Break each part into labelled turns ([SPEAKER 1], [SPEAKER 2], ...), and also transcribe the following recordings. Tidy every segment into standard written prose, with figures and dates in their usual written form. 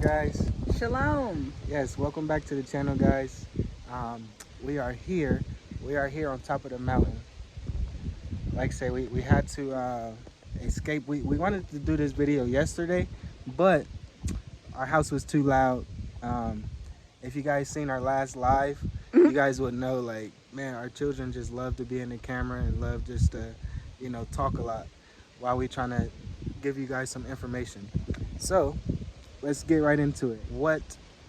[SPEAKER 1] guys.
[SPEAKER 2] Shalom.
[SPEAKER 1] Yes, welcome back to the channel, guys. We are here. We are here on top of the mountain. Like I say, we had to escape. We wanted to do this video yesterday, but our house was too loud. If you guys seen our last live, you guys would know, like, man, our children just love to be in the camera and love just to, talk a lot while we trying to give you guys some information. So let's get right into it. What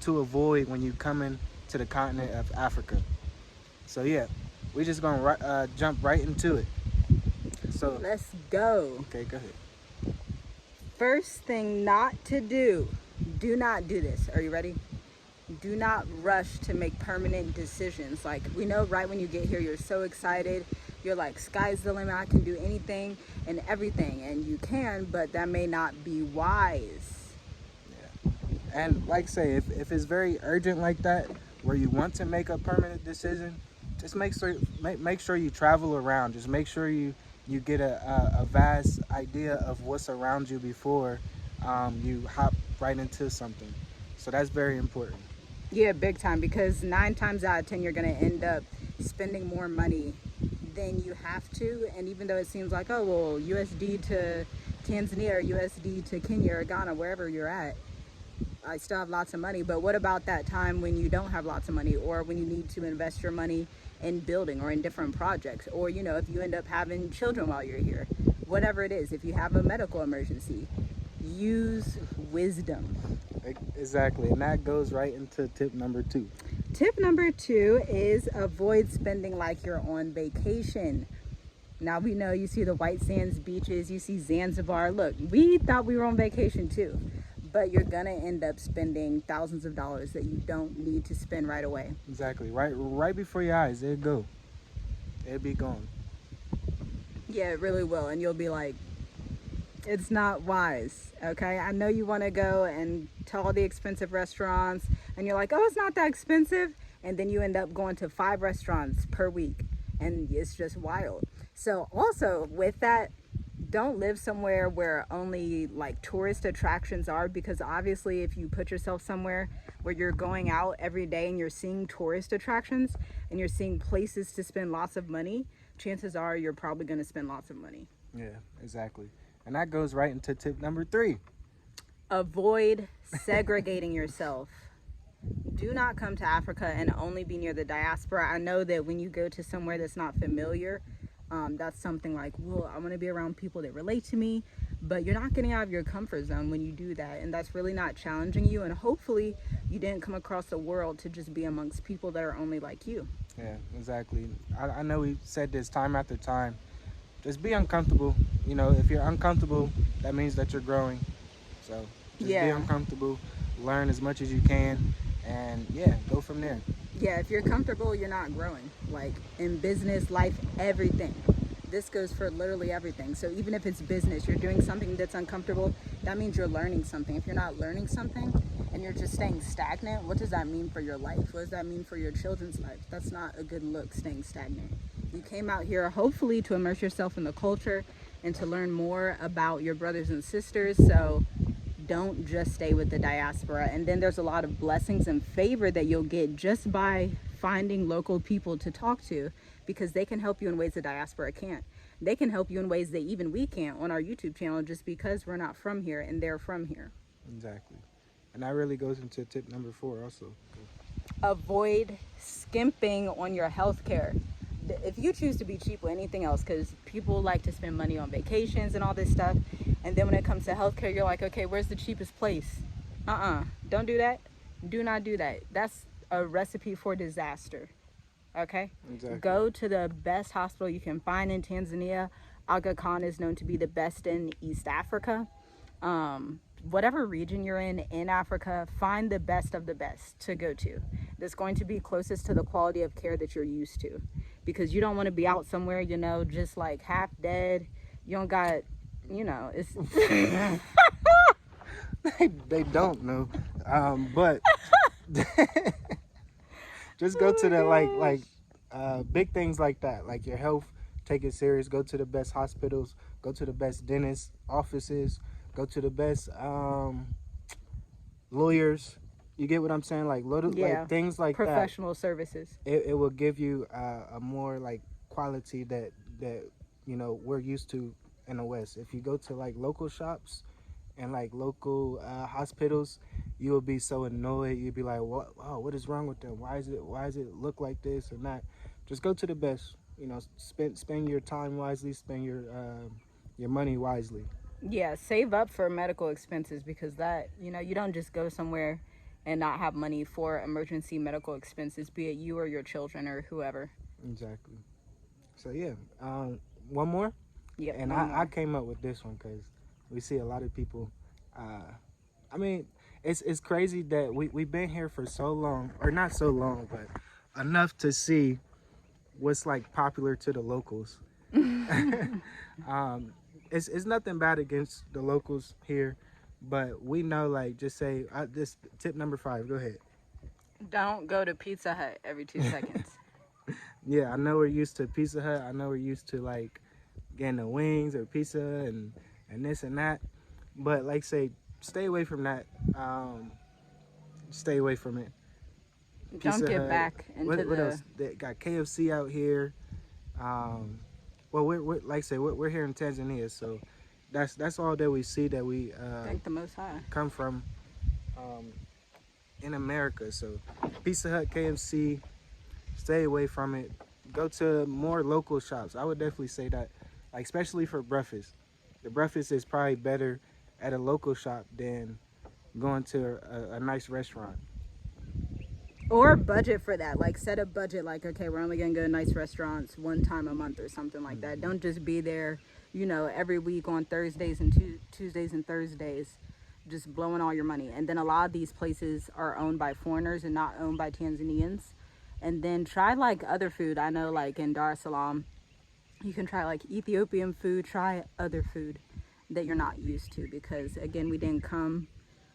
[SPEAKER 1] to avoid when you come in to the continent of Africa. So yeah, we just gonna jump right into it. So
[SPEAKER 2] Let's go.
[SPEAKER 1] okay, go ahead.
[SPEAKER 2] First thing not to do. Do not do this. Are you ready? Do not rush to make permanent decisions. Like, we know right when you get here, you're so excited. You're like, sky's the limit. I can do anything and everything. And you can, but that may not be wise.
[SPEAKER 1] Yeah. And like say, if it's very urgent like that, where you want to make a permanent decision, just make sure you travel around. Just make sure you get a vast idea of what's around you before you hop right into something. So that's very important.
[SPEAKER 2] Yeah, big time, because 9 times out of 10 you're going to end up spending more money than you have to. And even though it seems like, oh well, USD to Tanzania or USD to Kenya or Ghana, wherever you're at, I still have lots of money. But what about that time when you don't have lots of money, or when you need to invest your money in building or in different projects, or if you end up having children while you're here, whatever it is, if you have a medical emergency, use wisdom.
[SPEAKER 1] Exactly, and that goes right into tip number 2.
[SPEAKER 2] Tip number 2 is avoid spending like you're on vacation. Now, we know you see the white sands beaches, you see Zanzibar. Look, we thought we were on vacation too, but you're gonna end up spending thousands of dollars that you don't need to spend right away.
[SPEAKER 1] Exactly, right before your eyes, it'll go. It'll be gone.
[SPEAKER 2] Yeah, it really will, and you'll be like, it's not wise. Okay, I know you want to go and to all the expensive restaurants, and you're like, oh, it's not that expensive, and then you end up going to 5 restaurants per week, and it's just wild. So also with that, don't live somewhere where only like tourist attractions are, because obviously if you put yourself somewhere where you're going out every day and you're seeing tourist attractions and you're seeing places to spend lots of money, chances are you're probably going to spend lots of money.
[SPEAKER 1] Yeah, exactly. And that goes right into tip number 3.
[SPEAKER 2] Avoid segregating yourself. Do not come to Africa and only be near the diaspora. I know that when you go to somewhere that's not familiar, that's something like, well, I want to be around people that relate to me, but you're not getting out of your comfort zone when you do that, and that's really not challenging you. And hopefully you didn't come across the world to just be amongst people that are only like you.
[SPEAKER 1] Yeah, exactly. I know we said this time after time. Just be uncomfortable. If you're uncomfortable, that means that you're growing. So just be uncomfortable, learn as much as you can, and yeah, go from there.
[SPEAKER 2] Yeah, if you're comfortable, you're not growing. Like in business, life, everything. This goes for literally everything. So even if it's business, you're doing something that's uncomfortable, that means you're learning something. If you're not learning something and you're just staying stagnant, what does that mean for your life? What does that mean for your children's life? That's not a good look, staying stagnant. You came out here hopefully to immerse yourself in the culture and to learn more about your brothers and sisters. So don't just stay with the diaspora. And then there's a lot of blessings and favor that you'll get just by finding local people to talk to, because they can help you in ways the diaspora can't. They can help you in ways that even we can't on our YouTube channel, just because we're not from here and they're from here.
[SPEAKER 1] Exactly. And that really goes into tip number 4 also.
[SPEAKER 2] Avoid skimping on your health care. If you choose to be cheap with anything else, because people like to spend money on vacations and all this stuff, and then when it comes to healthcare, you're like, okay, where's the cheapest place? Don't do that. Do not do that. That's a recipe for disaster. Okay?
[SPEAKER 1] Exactly.
[SPEAKER 2] Go to the best hospital you can find in Tanzania. Aga Khan is known to be the best in East Africa. Whatever region you're in Africa, find the best of the best to go to. That's going to be closest to the quality of care that you're used to. Because you don't want to be out somewhere, just like half dead. You don't got, it's...
[SPEAKER 1] they don't know. But just go to the big things like that, like your health. Take it serious. Go to the best hospitals. Go to the best dentist offices. Go to the best lawyers. You get what I'm saying? Like little
[SPEAKER 2] Yeah.
[SPEAKER 1] like things like that.
[SPEAKER 2] Professional services.
[SPEAKER 1] It will give you a more like quality that we're used to in the West. If you go to like local shops and like local hospitals, you will be so annoyed. You'll be like, "What? Oh, what is wrong with them? Why is it look like this or not?" Just go to the best. Spend your time wisely. Spend your money wisely.
[SPEAKER 2] Yeah, save up for medical expenses because that, you don't just go somewhere and not have money for emergency medical expenses, be it you or your children or whoever.
[SPEAKER 1] Exactly. So yeah, one more.
[SPEAKER 2] Yep.
[SPEAKER 1] And I came up with this one because we see a lot of people. I mean, it's crazy that we've been here for so long, or not so long, but enough to see what's like popular to the locals. It's nothing bad against the locals here, but we know, like, just say this tip number 5. Go ahead.
[SPEAKER 2] Don't go to Pizza Hut every 2 seconds.
[SPEAKER 1] Yeah, I know we're used to Pizza Hut. I know we're used to like getting the wings or pizza and this and that, but like say, stay away from that. Stay away from it.
[SPEAKER 2] Don't
[SPEAKER 1] Pizza
[SPEAKER 2] get
[SPEAKER 1] Hut.
[SPEAKER 2] back into
[SPEAKER 1] What else? They got KFC out here. Well, we're like I say, we're here in Tanzania, so that's all that we see that we
[SPEAKER 2] Thank the Most High.
[SPEAKER 1] come from um, in America. So Pizza Hut, KFC, stay away from it. Go to more local shops. I would definitely say that, like especially for breakfast. The breakfast is probably better at a local shop than going to a nice restaurant.
[SPEAKER 2] Or budget for that. Like set a budget like, okay, we're only gonna go to nice restaurants one time a month or something like that. Don't just be there, every week on Thursdays and Tuesdays and Thursdays, just blowing all your money. And then a lot of these places are owned by foreigners and not owned by Tanzanians. And then try like other food. I know like in Dar es Salaam, you can try like Ethiopian food, try other food that you're not used to because again, we didn't come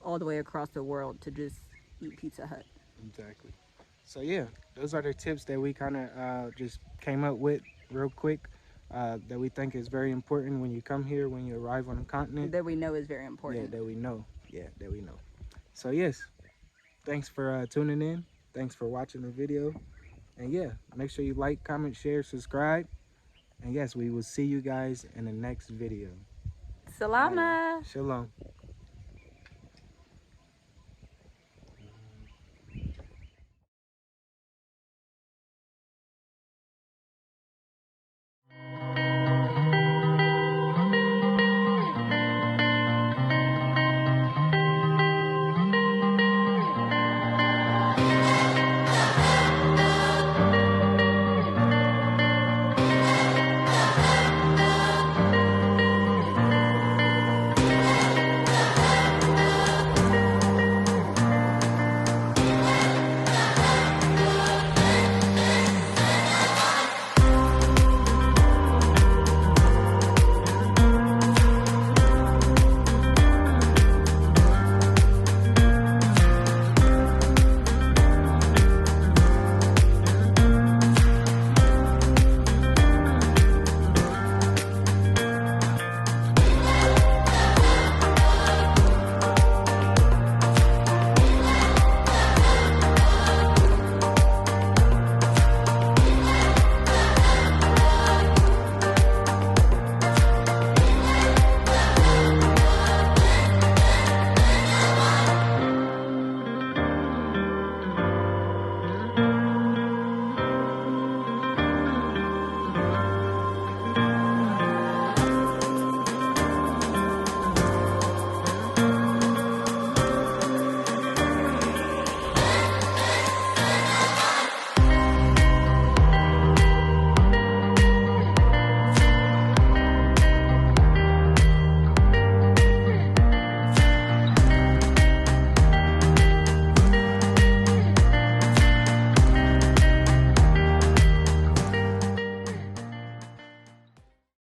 [SPEAKER 2] all the way across the world to just eat Pizza Hut.
[SPEAKER 1] Exactly. So yeah, those are the tips that we kind of just came up with real quick that we think is very important when you come here, when you arrive on the continent.
[SPEAKER 2] That we know is very important.
[SPEAKER 1] Yeah, that we know. Yeah, that we know. So yes, thanks for tuning in. Thanks for watching the video. And yeah, make sure you like, comment, share, subscribe. And yes, we will see you guys in the next video.
[SPEAKER 2] Salama.
[SPEAKER 1] Shalom.